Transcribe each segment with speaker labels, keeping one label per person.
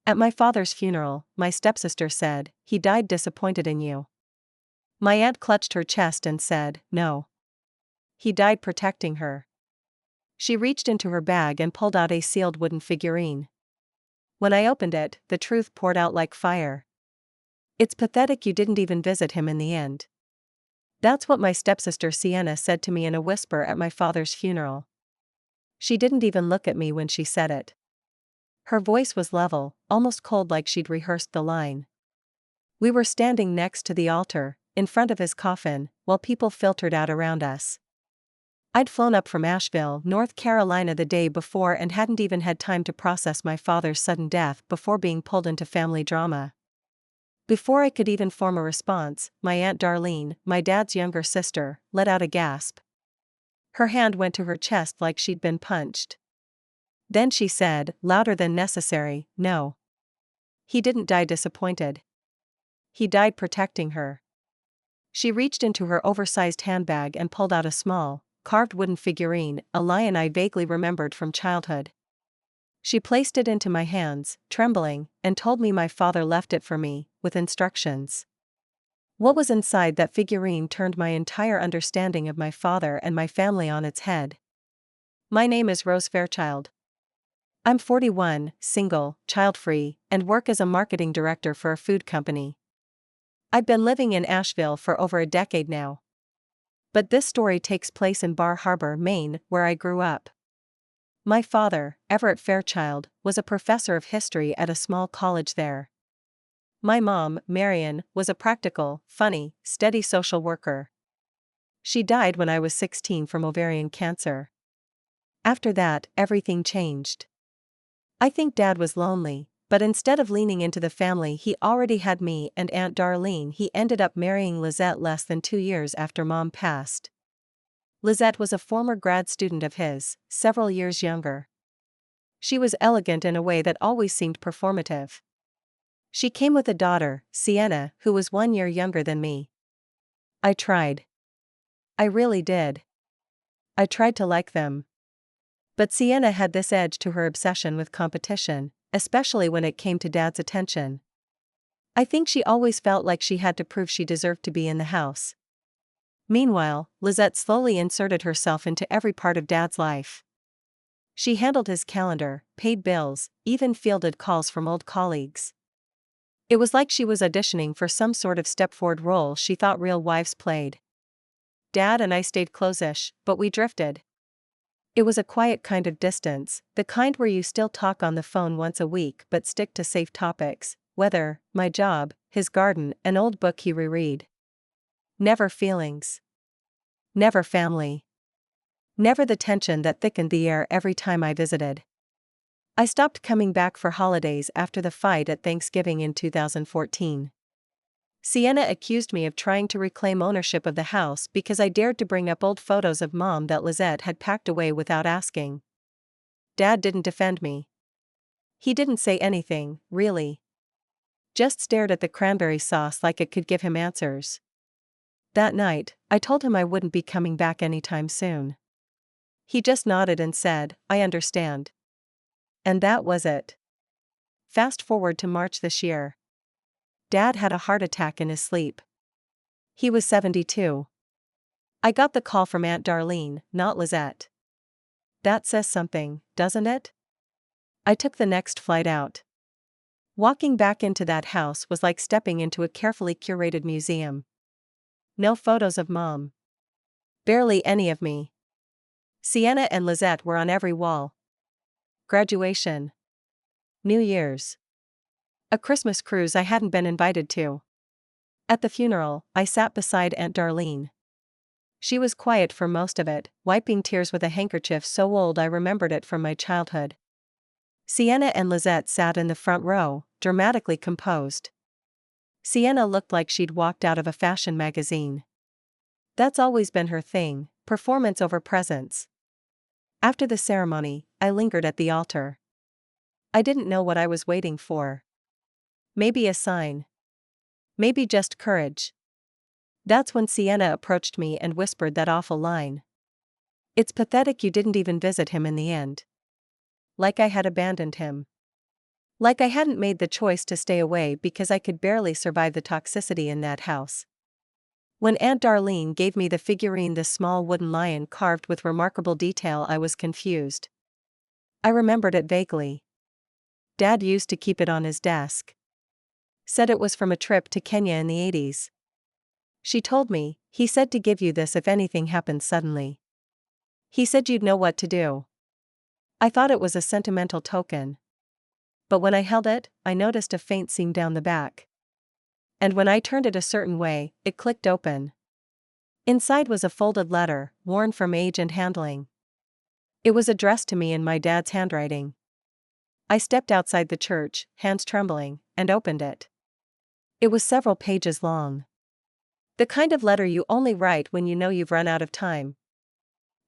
Speaker 1: At my father's funeral, my stepsister said, "He died disappointed in you." My aunt clutched her chest and said, "No. He died protecting her." She reached into her bag and pulled out a sealed wooden figurine. When I opened it, the truth poured out like fire. "It's pathetic you didn't even visit him in the end." That's what my stepsister Sienna said to me in a whisper at my father's funeral. She didn't even look at me when she said it. Her voice was level, almost cold, like she'd rehearsed the line. We were standing next to the altar, in front of his coffin, while people filtered out around us. I'd flown up from Asheville, North Carolina the day before and hadn't even had time to process my father's sudden death before being pulled into family drama. Before I could even form a response, my Aunt Darlene, my dad's younger sister, let out a gasp. Her hand went to her chest like she'd been punched. Then she said, louder than necessary, "No. He didn't die disappointed. He died protecting her." She reached into her oversized handbag and pulled out a small, carved wooden figurine, a lion I vaguely remembered from childhood. She placed it into my hands, trembling, and told me my father left it for me, with instructions. What was inside that figurine turned my entire understanding of my father and my family on its head. My name is Rose Fairchild. I'm 41, single, child-free, and work as a marketing director for a food company. I've been living in Asheville for over a decade now. But this story takes place in Bar Harbor, Maine, where I grew up. My father, Everett Fairchild, was a professor of history at a small college there. My mom, Marion, was a practical, funny, steady social worker. She died when I was 16 from ovarian cancer. After that, everything changed. I think Dad was lonely, but instead of leaning into the family he already had me and Aunt Darlene, he ended up marrying Lizette less than 2 years after Mom passed. Lizette was a former grad student of his, several years younger. She was elegant in a way that always seemed performative. She came with a daughter, Sienna, who was 1 year younger than me. I tried. I really did. I tried to like them. But Sienna had this edge to her obsession with competition, especially when it came to Dad's attention. I think she always felt like she had to prove she deserved to be in the house. Meanwhile, Lizette slowly inserted herself into every part of Dad's life. She handled his calendar, paid bills, even fielded calls from old colleagues. It was like she was auditioning for some sort of step-forward role she thought real wives played. Dad and I stayed close-ish, but we drifted. It was a quiet kind of distance, the kind where you still talk on the phone once a week but stick to safe topics: weather, my job, his garden, an old book he reread. Never feelings. Never family. Never the tension that thickened the air every time I visited. I stopped coming back for holidays after the fight at Thanksgiving in 2014. Sienna accused me of trying to reclaim ownership of the house because I dared to bring up old photos of Mom that Lizette had packed away without asking. Dad didn't defend me. He didn't say anything, really. Just stared at the cranberry sauce like it could give him answers. That night, I told him I wouldn't be coming back anytime soon. He just nodded and said, "I understand." And that was it. Fast forward to March this year. Dad had a heart attack in his sleep. He was 72. I got the call from Aunt Darlene, not Lizette. That says something, doesn't it? I took the next flight out. Walking back into that house was like stepping into a carefully curated museum. No photos of Mom. Barely any of me. Sienna and Lizette were on every wall. Graduation. New Year's. A Christmas cruise I hadn't been invited to. At the funeral, I sat beside Aunt Darlene. She was quiet for most of it, wiping tears with a handkerchief so old I remembered it from my childhood. Sienna and Lizette sat in the front row, dramatically composed. Sienna looked like she'd walked out of a fashion magazine. That's always been her thing, performance over presence. After the ceremony, I lingered at the altar. I didn't know what I was waiting for. Maybe a sign. Maybe just courage. That's when Sienna approached me and whispered that awful line. "It's pathetic you didn't even visit him in the end." Like I had abandoned him. Like I hadn't made the choice to stay away because I could barely survive the toxicity in that house. When Aunt Darlene gave me the figurine, the small wooden lion carved with remarkable detail, I was confused. I remembered it vaguely. Dad used to keep it on his desk. Said it was from a trip to Kenya in the 80s. She told me, he said to give you this if anything happened suddenly. He said you'd know what to do. I thought it was a sentimental token. But when I held it, I noticed a faint seam down the back. And when I turned it a certain way, it clicked open. Inside was a folded letter, worn from age and handling. It was addressed to me in my dad's handwriting. I stepped outside the church, hands trembling, and opened it. It was several pages long. The kind of letter you only write when you know you've run out of time.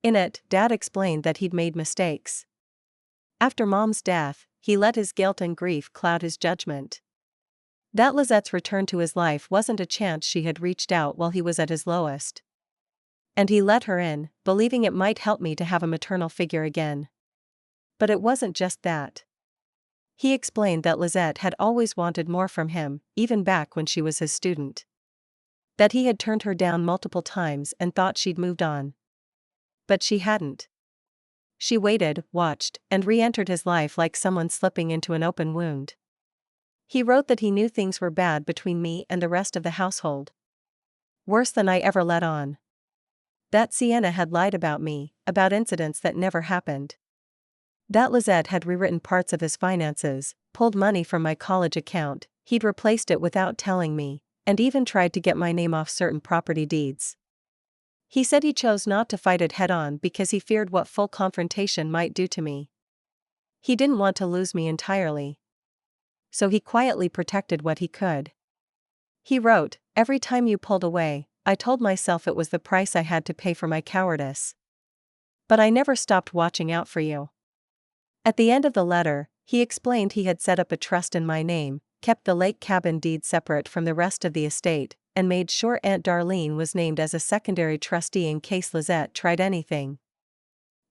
Speaker 1: In it, Dad explained that he'd made mistakes. After Mom's death, he let his guilt and grief cloud his judgment. That Lizette's return to his life wasn't a chance she had reached out while he was at his lowest. And he let her in, believing it might help me to have a maternal figure again. But it wasn't just that. He explained that Lizette had always wanted more from him, even back when she was his student. That he had turned her down multiple times and thought she'd moved on. But she hadn't. She waited, watched, and re-entered his life like someone slipping into an open wound. He wrote that he knew things were bad between me and the rest of the household. Worse than I ever let on. That Sienna had lied about me, about incidents that never happened. That Lizette had rewritten parts of his finances, pulled money from my college account, he'd replaced it without telling me, and even tried to get my name off certain property deeds. He said he chose not to fight it head-on because he feared what full confrontation might do to me. He didn't want to lose me entirely. So he quietly protected what he could. He wrote, "Every time you pulled away, I told myself it was the price I had to pay for my cowardice. But I never stopped watching out for you." At the end of the letter, he explained he had set up a trust in my name, kept the lake cabin deed separate from the rest of the estate, and made sure Aunt Darlene was named as a secondary trustee in case Lizette tried anything.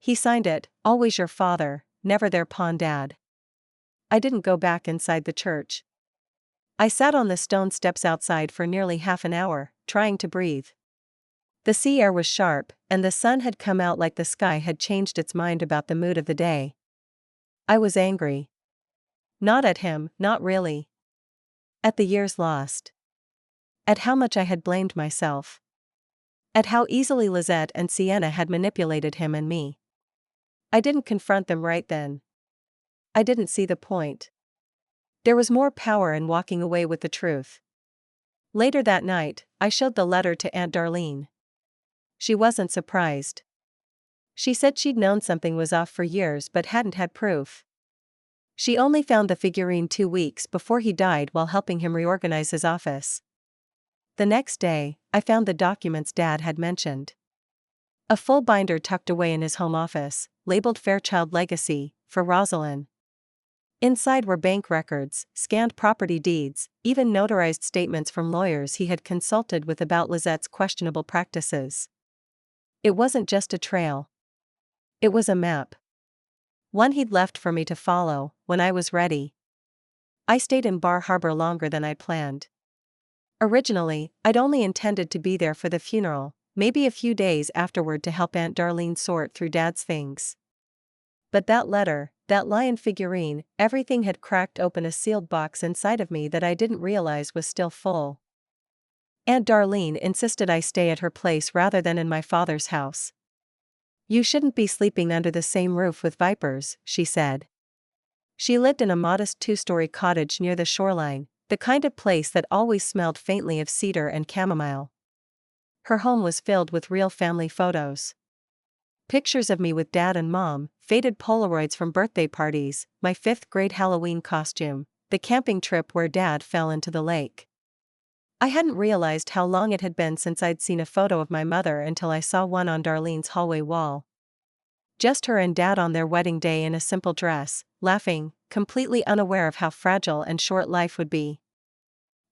Speaker 1: He signed it, "Always your father, never their pawn dad." I didn't go back inside the church. I sat on the stone steps outside for nearly half an hour, trying to breathe. The sea air was sharp, and the sun had come out like the sky had changed its mind about the mood of the day. I was angry. Not at him, not really. At the years lost. At how much I had blamed myself. At how easily Lizette and Sienna had manipulated him and me. I didn't confront them right then. I didn't see the point. There was more power in walking away with the truth. Later that night, I showed the letter to Aunt Darlene. She wasn't surprised. She said she'd known something was off for years but hadn't had proof. She only found the figurine 2 weeks before he died while helping him reorganize his office. The next day, I found the documents Dad had mentioned. A full binder tucked away in his home office, labeled Fairchild Legacy, for Rosalind. Inside were bank records, scanned property deeds, even notarized statements from lawyers he had consulted with about Lizette's questionable practices. It wasn't just a trail. It was a map. One he'd left for me to follow, when I was ready. I stayed in Bar Harbor longer than I'd planned. Originally, I'd only intended to be there for the funeral, maybe a few days afterward to help Aunt Darlene sort through Dad's things. But that letter, that lion figurine, everything had cracked open a sealed box inside of me that I didn't realize was still full. Aunt Darlene insisted I stay at her place rather than in my father's house. "You shouldn't be sleeping under the same roof with vipers," she said. She lived in a modest 2-story cottage near the shoreline, the kind of place that always smelled faintly of cedar and chamomile. Her home was filled with real family photos. Pictures of me with Dad and Mom, faded Polaroids from birthday parties, my 5th grade Halloween costume, the camping trip where Dad fell into the lake. I hadn't realized how long it had been since I'd seen a photo of my mother until I saw one on Darlene's hallway wall. Just her and Dad on their wedding day in a simple dress, laughing, completely unaware of how fragile and short life would be.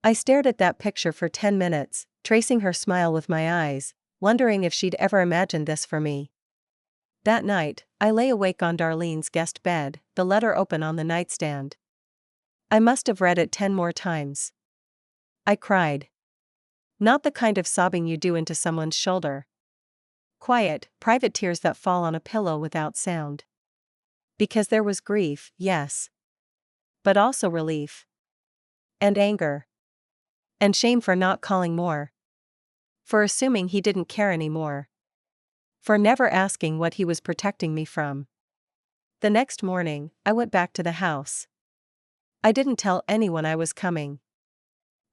Speaker 1: I stared at that picture for 10 minutes, tracing her smile with my eyes, wondering if she'd ever imagined this for me. That night, I lay awake on Darlene's guest bed, the letter open on the nightstand. I must have read it 10 more times. I cried. Not the kind of sobbing you do into someone's shoulder. Quiet, private tears that fall on a pillow without sound. Because there was grief, yes. But also relief. And anger. And shame for not calling more. For assuming he didn't care anymore. For never asking what he was protecting me from. The next morning, I went back to the house. I didn't tell anyone I was coming.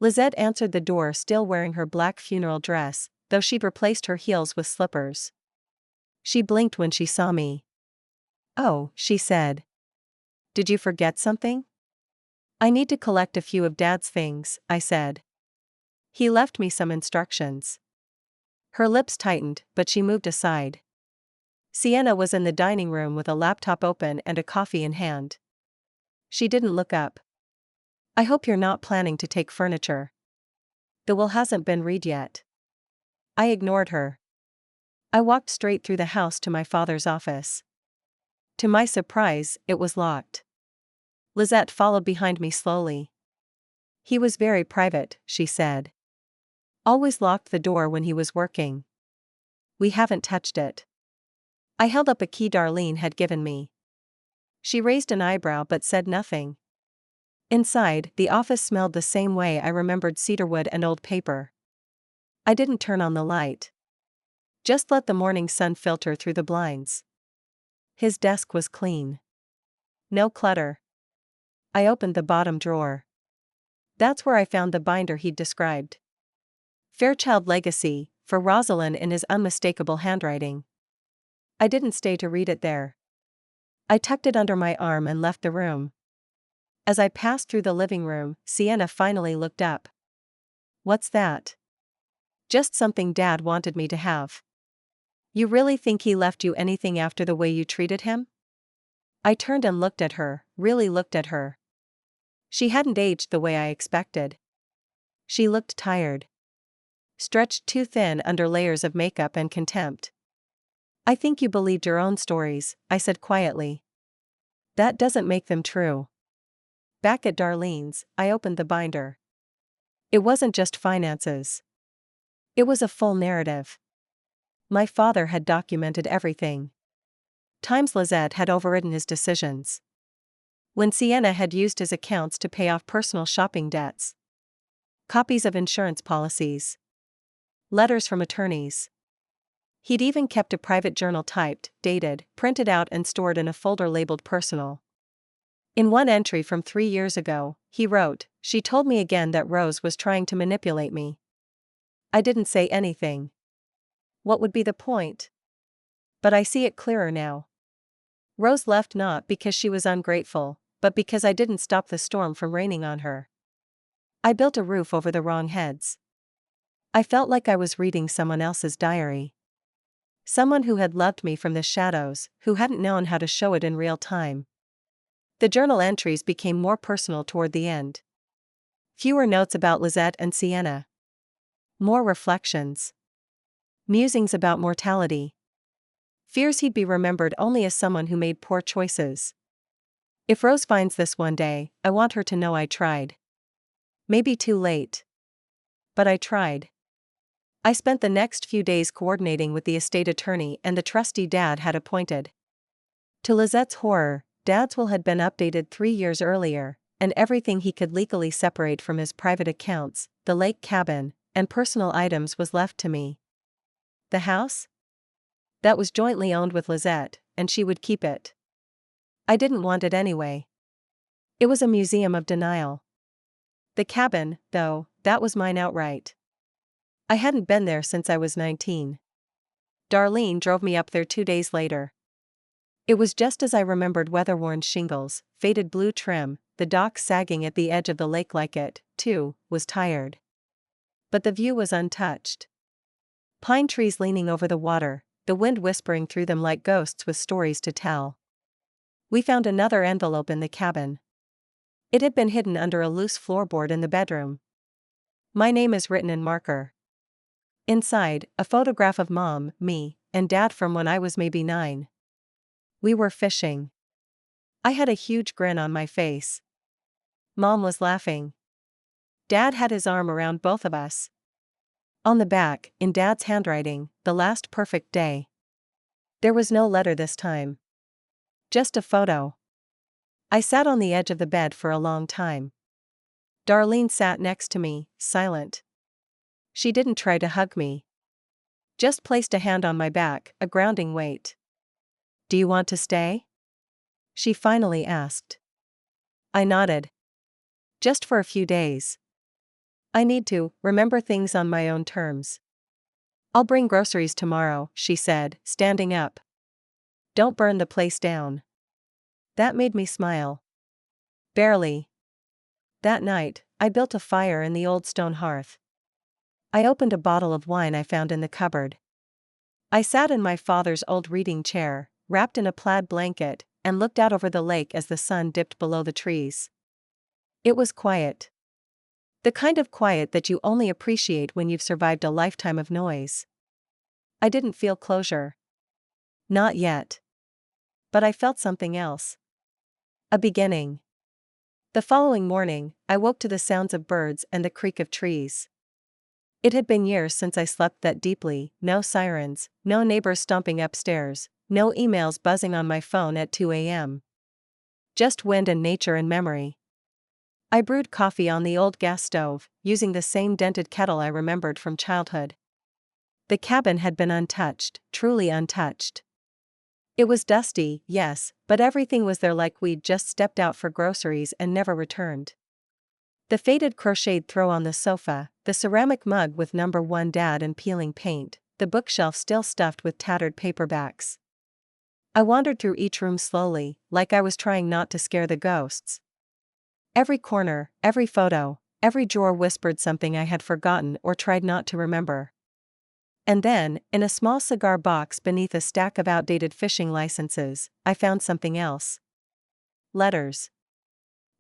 Speaker 1: Lizette answered the door still wearing her black funeral dress, though she'd replaced her heels with slippers. She blinked when she saw me. "Oh," she said. "Did you forget something?" "I need to collect a few of Dad's things," I said. "He left me some instructions." Her lips tightened, but she moved aside. Sienna was in the dining room with a laptop open and a coffee in hand. She didn't look up. "I hope you're not planning to take furniture. The will hasn't been read yet." I ignored her. I walked straight through the house to my father's office. To my surprise, it was locked. Lizette followed behind me slowly. "He was very private," she said. "Always locked the door when he was working. We haven't touched it." I held up a key Darlene had given me. She raised an eyebrow but said nothing. Inside, the office smelled the same way I remembered: cedarwood and old paper. I didn't turn on the light. Just let the morning sun filter through the blinds. His desk was clean. No clutter. I opened the bottom drawer. That's where I found the binder he'd described. Fairchild Legacy, for Rosalind in his unmistakable handwriting. I didn't stay to read it there. I tucked it under my arm and left the room. As I passed through the living room, Sienna finally looked up. "What's that?" "Just something Dad wanted me to have." "You really think he left you anything after the way you treated him?" I turned and looked at her, really looked at her. She hadn't aged the way I expected. She looked tired. Stretched too thin under layers of makeup and contempt. "I think you believed your own stories," I said quietly. "That doesn't make them true." Back at Darlene's, I opened the binder. It wasn't just finances. It was a full narrative. My father had documented everything. Times Lizette had overridden his decisions. When Sienna had used his accounts to pay off personal shopping debts. Copies of insurance policies. Letters from attorneys. He'd even kept a private journal typed, dated, printed out and stored in a folder labeled personal. In one entry from 3 years ago, he wrote, "She told me again that Rose was trying to manipulate me." I didn't say anything. What would be the point? But I see it clearer now. Rose left not because she was ungrateful, but because I didn't stop the storm from raining on her. I built a roof over the wrong heads. I felt like I was reading someone else's diary. Someone who had loved me from the shadows, who hadn't known how to show it in real time. The journal entries became more personal toward the end. Fewer notes about Lizette and Sienna. More reflections. Musings about mortality. Fears he'd be remembered only as someone who made poor choices. If Rose finds this one day, I want her to know I tried. Maybe too late. But I tried. I spent the next few days coordinating with the estate attorney and the trustee Dad had appointed. To Lizette's horror, Dad's will had been updated 3 years earlier, and everything he could legally separate from his private accounts, the lake cabin, and personal items was left to me. The house? That was jointly owned with Lizette, and she would keep it. I didn't want it anyway. It was a museum of denial. The cabin, though, that was mine outright. I hadn't been there since I was 19. Darlene drove me up there 2 days later. It was just as I remembered: weather-worn shingles, faded blue trim, the dock sagging at the edge of the lake like it, too, was tired. But the view was untouched. Pine trees leaning over the water, the wind whispering through them like ghosts with stories to tell. We found another envelope in the cabin. It had been hidden under a loose floorboard in the bedroom. My name is written in marker. Inside, a photograph of Mom, me, and Dad from when I was maybe 9. We were fishing. I had a huge grin on my face. Mom was laughing. Dad had his arm around both of us. On the back, in Dad's handwriting, the last perfect day. There was no letter this time. Just a photo. I sat on the edge of the bed for a long time. Darlene sat next to me, silent. She didn't try to hug me. Just placed a hand on my back, a grounding weight. Do you want to stay? She finally asked. I nodded. Just for a few days. I need to remember things on my own terms. I'll bring groceries tomorrow, she said, standing up. Don't burn the place down. That made me smile. Barely. That night, I built a fire in the old stone hearth. I opened a bottle of wine I found in the cupboard. I sat in my father's old reading chair, wrapped in a plaid blanket, and looked out over the lake as the sun dipped below the trees. It was quiet. The kind of quiet that you only appreciate when you've survived a lifetime of noise. I didn't feel closure. Not yet. But I felt something else. A beginning. The following morning, I woke to the sounds of birds and the creak of trees. It had been years since I slept that deeply, no sirens, no neighbors stomping upstairs, no emails buzzing on my phone at 2 a.m. Just wind and nature and memory. I brewed coffee on the old gas stove, using the same dented kettle I remembered from childhood. The cabin had been untouched, truly untouched. It was dusty, yes, but everything was there like we'd just stepped out for groceries and never returned. The faded crocheted throw on the sofa, the ceramic mug with number 1 Dad and peeling paint, the bookshelf still stuffed with tattered paperbacks. I wandered through each room slowly, like I was trying not to scare the ghosts. Every corner, every photo, every drawer whispered something I had forgotten or tried not to remember. And then, in a small cigar box beneath a stack of outdated fishing licenses, I found something else. Letters.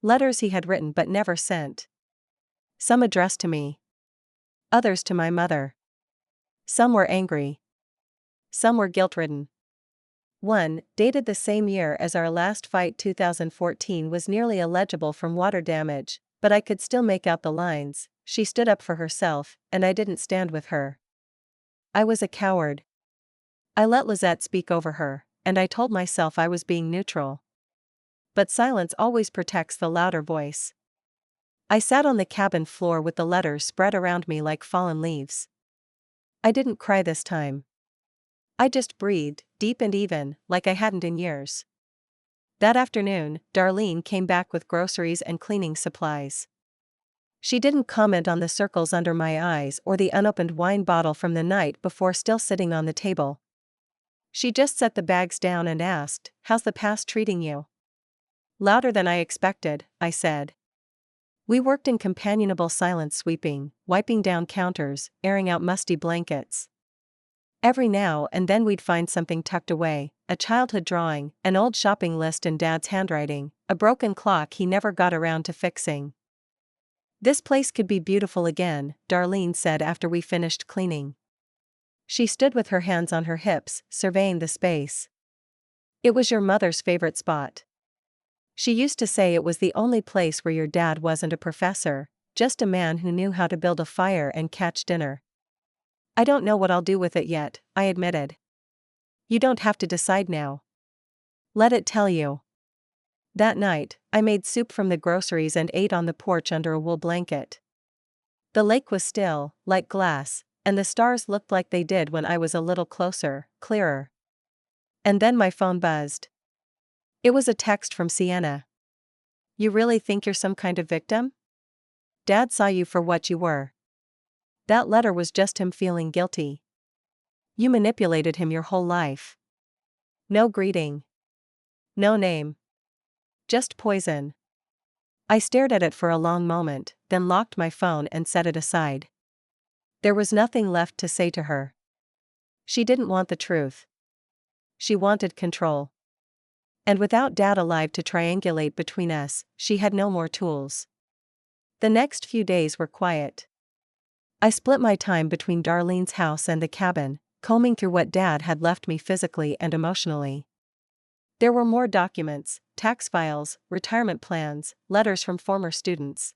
Speaker 1: Letters he had written but never sent. Some addressed to me. Others to my mother. Some were angry. Some were guilt-ridden. One, dated the same year as our last fight 2014, was nearly illegible from water damage, but I could still make out the lines. She stood up for herself, and I didn't stand with her. I was a coward. I let Lizette speak over her, and I told myself I was being neutral. But silence always protects the louder voice. I sat on the cabin floor with the letters spread around me like fallen leaves. I didn't cry this time. I just breathed, deep and even, like I hadn't in years. That afternoon, Darlene came back with groceries and cleaning supplies. She didn't comment on the circles under my eyes or the unopened wine bottle from the night before still sitting on the table. She just set the bags down and asked, "How's the past treating you?" Louder than I expected, I said. We worked in companionable silence, sweeping, wiping down counters, airing out musty blankets. Every now and then we'd find something tucked away, a childhood drawing, an old shopping list in Dad's handwriting, a broken clock he never got around to fixing. This place could be beautiful again, Darlene said after we finished cleaning. She stood with her hands on her hips, surveying the space. It was your mother's favorite spot. She used to say it was the only place where your dad wasn't a professor, just a man who knew how to build a fire and catch dinner. I don't know what I'll do with it yet, I admitted. You don't have to decide now. Let it tell you. That night, I made soup from the groceries and ate on the porch under a wool blanket. The lake was still, like glass, and the stars looked like they did when I was a little closer, clearer. And then my phone buzzed. It was a text from Sienna. You really think you're some kind of victim? Dad saw you for what you were. That letter was just him feeling guilty. You manipulated him your whole life. No greeting. No name. Just poison. I stared at it for a long moment, then locked my phone and set it aside. There was nothing left to say to her. She didn't want the truth. She wanted control. And without Dad alive to triangulate between us, she had no more tools. The next few days were quiet. I split my time between Darlene's house and the cabin, combing through what Dad had left me physically and emotionally. There were more documents, tax files, retirement plans, letters from former students.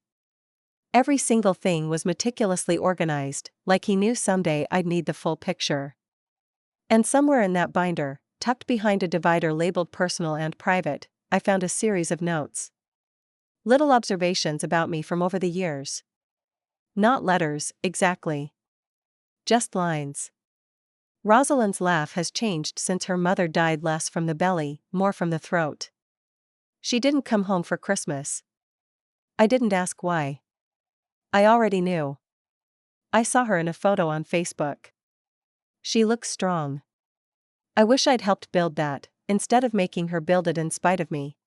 Speaker 1: Every single thing was meticulously organized, like he knew someday I'd need the full picture. And somewhere in that binder, tucked behind a divider labeled personal and private, I found a series of notes. Little observations about me from over the years. Not letters, exactly. Just lines. Rosalind's laugh has changed since her mother died, less from the belly, more from the throat. She didn't come home for Christmas. I didn't ask why. I already knew. I saw her in a photo on Facebook. She looks strong. I wish I'd helped build that, instead of making her build it in spite of me.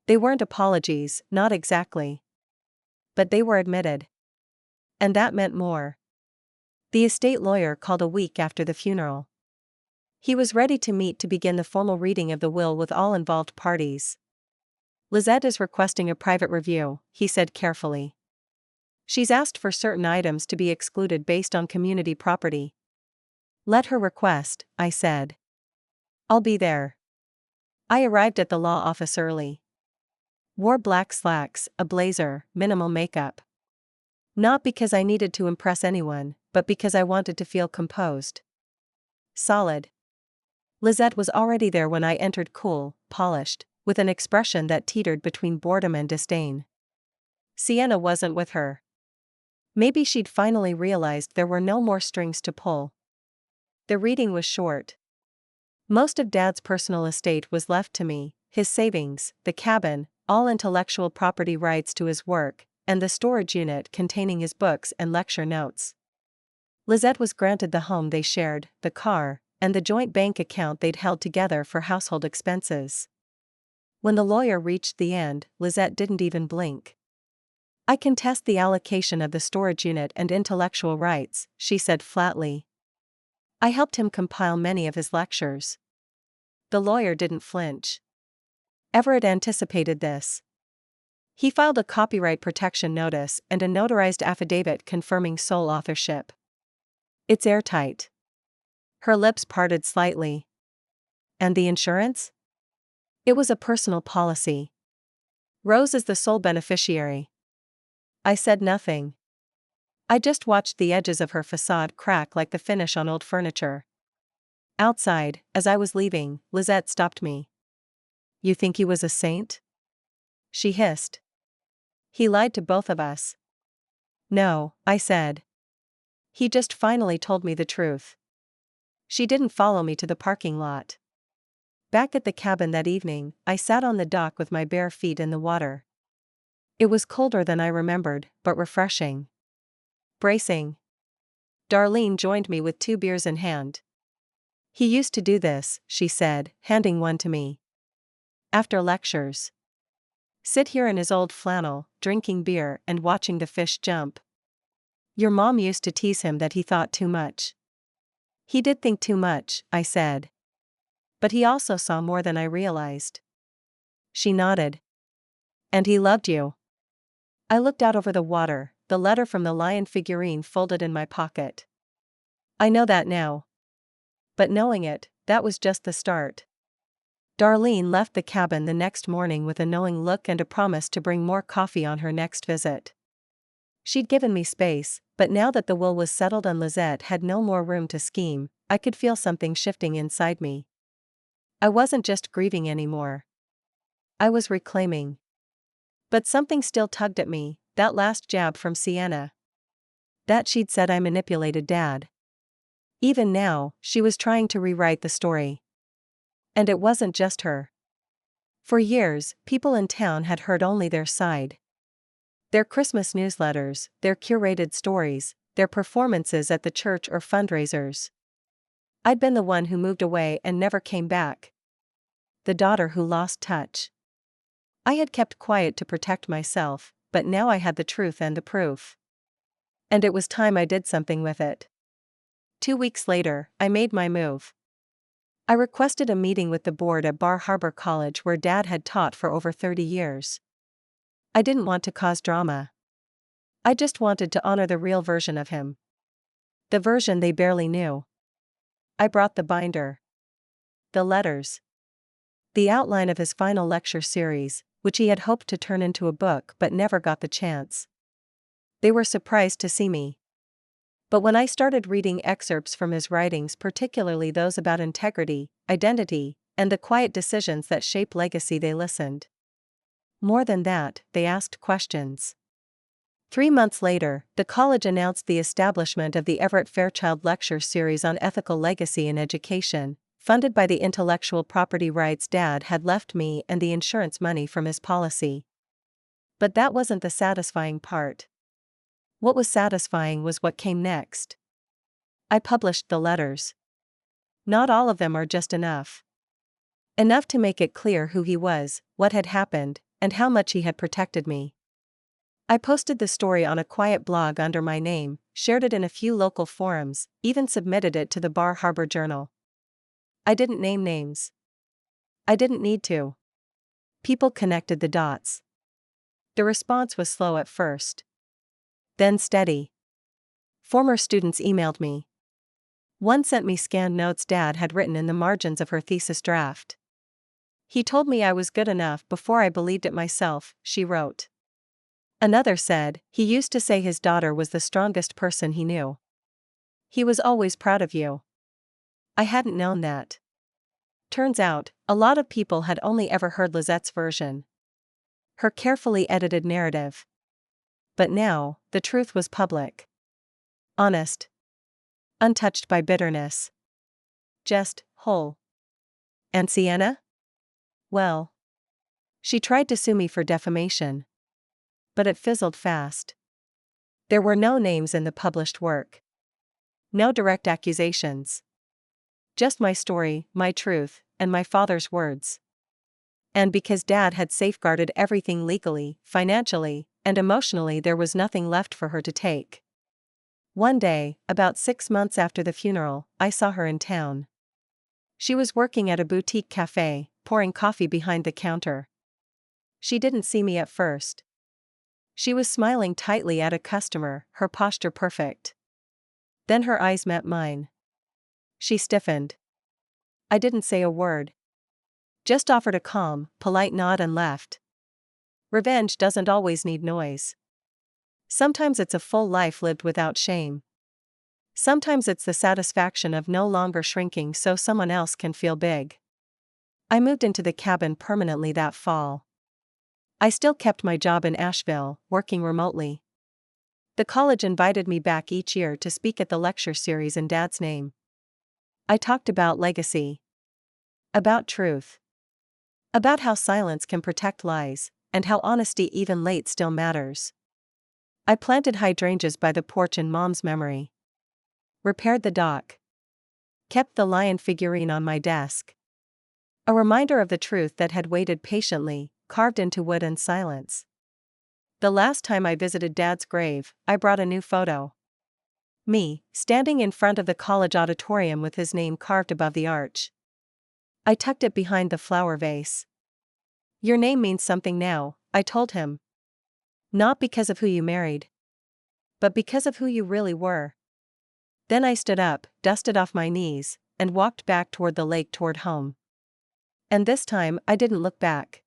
Speaker 1: They weren't apologies, not exactly. But they were admitted. And that meant more. The estate lawyer called a week after the funeral. He was ready to meet to begin the formal reading of the will with all involved parties. Lizette is requesting a private review, he said carefully. She's asked for certain items to be excluded based on community property. Let her request, I said. I'll be there. I arrived at the law office early. Wore black slacks, a blazer, minimal makeup. Not because I needed to impress anyone, but because I wanted to feel composed. Solid. Lizette was already there when I entered, cool, polished, with an expression that teetered between boredom and disdain. Sienna wasn't with her. Maybe she'd finally realized there were no more strings to pull. The reading was short. Most of Dad's personal estate was left to me, his savings, the cabin, all intellectual property rights to his work, and the storage unit containing his books and lecture notes. Lizette was granted the home they shared, the car, and the joint bank account they'd held together for household expenses. When the lawyer reached the end, Lizette didn't even blink. I contest the allocation of the storage unit and intellectual rights, she said flatly. I helped him compile many of his lectures. The lawyer didn't flinch. Everett anticipated this. He filed a copyright protection notice and a notarized affidavit confirming sole authorship. It's airtight. Her lips parted slightly. And the insurance? It was a personal policy. Rose is the sole beneficiary. I said nothing. I just watched the edges of her facade crack like the finish on old furniture. Outside, as I was leaving, Lizette stopped me. You think he was a saint? She hissed. He lied to both of us. No, I said. He just finally told me the truth. She didn't follow me to the parking lot. Back at the cabin that evening, I sat on the dock with my bare feet in the water. It was colder than I remembered, but refreshing. Bracing. Darlene joined me with 2 beers in hand. He used to do this, she said, handing one to me. After lectures. Sit here in his old flannel, drinking beer and watching the fish jump. Your mom used to tease him that he thought too much. He did think too much, I said. But he also saw more than I realized. She nodded. And he loved you. I looked out over the water, the letter from the lion figurine folded in my pocket. I know that now. But knowing it, that was just the start. Darlene left the cabin the next morning with a knowing look and a promise to bring more coffee on her next visit. She'd given me space, but now that the will was settled and Lizette had no more room to scheme, I could feel something shifting inside me. I wasn't just grieving anymore. I was reclaiming. But something still tugged at me, that last jab from Sienna. That she'd said I manipulated Dad. Even now, she was trying to rewrite the story. And it wasn't just her. For years, people in town had heard only their side. Their Christmas newsletters, their curated stories, their performances at the church or fundraisers. I'd been the one who moved away and never came back. The daughter who lost touch. I had kept quiet to protect myself, but now I had the truth and the proof. And it was time I did something with it. 2 weeks later, I made my move. I requested a meeting with the board at Bar Harbor College where Dad had taught for over 30 years. I didn't want to cause drama. I just wanted to honor the real version of him. The version they barely knew. I brought the binder. The letters. the outline of his final lecture series, which he had hoped to turn into a book but never got the chance. They were surprised to see me. But when I started reading excerpts from his writings, particularly those about integrity, identity, and the quiet decisions that shape legacy, they listened. More than that, they asked questions. 3 months later, the college announced the establishment of the Everett Fairchild Lecture Series on ethical legacy in education, funded by the intellectual property rights Dad had left me and the insurance money from his policy. But that wasn't the satisfying part. What was satisfying was what came next. I published the letters. Not all of them are just enough. Enough to make it clear who he was, what had happened, and how much he had protected me. I posted the story on a quiet blog under my name, shared it in a few local forums, even submitted it to the Bar Harbor Journal. I didn't name names. I didn't need to. People connected the dots. The response was slow at first. Then steady. Former students emailed me. One sent me scanned notes Dad had written in the margins of her thesis draft. He told me I was good enough before I believed it myself, she wrote. Another said, he used to say his daughter was the strongest person he knew. He was always proud of you. I hadn't known that. Turns out, a lot of people had only ever heard Lizette's version. Her carefully edited narrative. But now, the truth was public. Honest. Untouched by bitterness. Just, whole. And Sienna? Well. She tried to sue me for defamation. But it fizzled fast. There were no names in the published work. No direct accusations. Just my story, my truth, and my father's words. And because Dad had safeguarded everything legally, financially, and emotionally, there was nothing left for her to take. One day, about 6 months after the funeral, I saw her in town. She was working at a boutique cafe, pouring coffee behind the counter. She didn't see me at first. She was smiling tightly at a customer, her posture perfect. Then her eyes met mine. She stiffened. I didn't say a word. Just offered a calm, polite nod and left. Revenge doesn't always need noise. Sometimes it's a full life lived without shame. Sometimes it's the satisfaction of no longer shrinking so someone else can feel big. I moved into the cabin permanently that fall. I still kept my job in Asheville, working remotely. The college invited me back each year to speak at the lecture series in Dad's name. I talked about legacy. About truth. About how silence can protect lies, and how honesty even late still matters. I planted hydrangeas by the porch in Mom's memory. Repaired the dock. Kept the lion figurine on my desk. A reminder of the truth that had waited patiently, carved into wood and silence. The last time I visited Dad's grave, I brought a new photo. Me, standing in front of the college auditorium with his name carved above the arch. I tucked it behind the flower vase. Your name means something now, I told him. Not because of who you married. But because of who you really were. Then I stood up, dusted off my knees, and walked back toward the lake toward home. And this time I didn't look back.